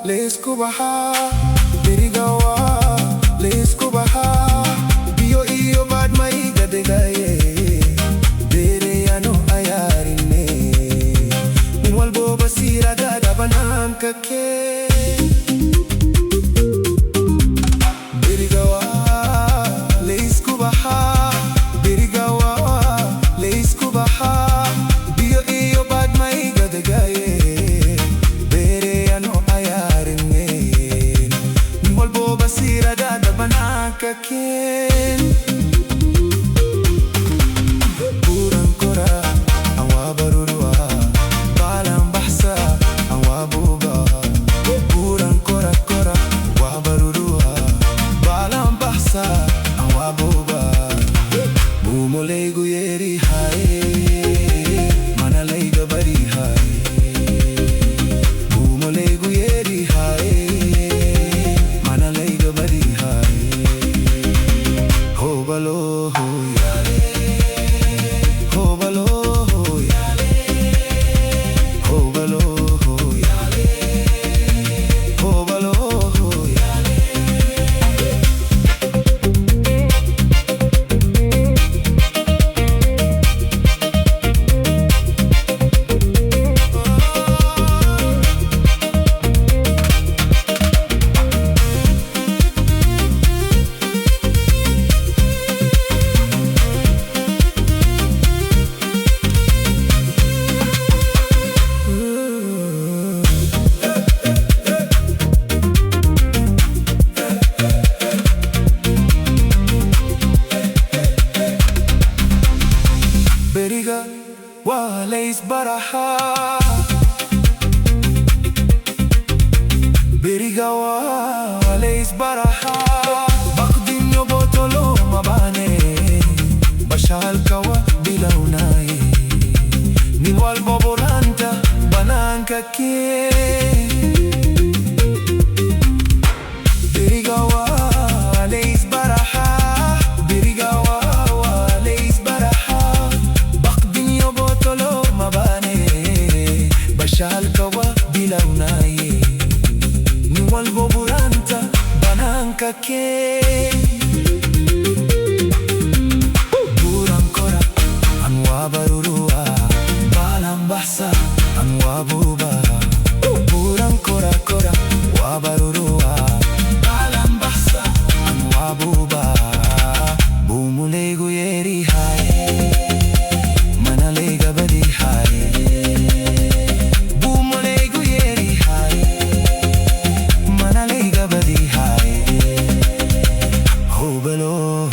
Laysku baxa birigawa laysku baxa biyo iyo bad may gadegaye bere ano ayarine min walbo basira dada banam kake birigawa laysku baxa birigawa laysku baxa biyo iyo bad may gadegaye kaken buran kora awa barurua balang bahsa awa buba buran kora kora awa barurua balang bahsa awa buba bumulay guyeri hai manalay gabari hai bumulay guyeri hai manalay gabari hai Hobalo ho yale, hobalo ho yale, hobalo ho yale, hobalo ho yale. Beriga walays baraha Beriga walays baraha Bakdin yo botolo mabane Bashal kawa bilaunay Niwal boboranta bananka ke Beriga walays baraha Beriga Bashal kawa bilaunay Niwal boburanta bananka ke Buran kora anwa barurua balang bahsa anwa buba Buran kora kora wa barurua balang bahsa anwa buba Bumulay guyeri hai manalay gabadi hai Hobalo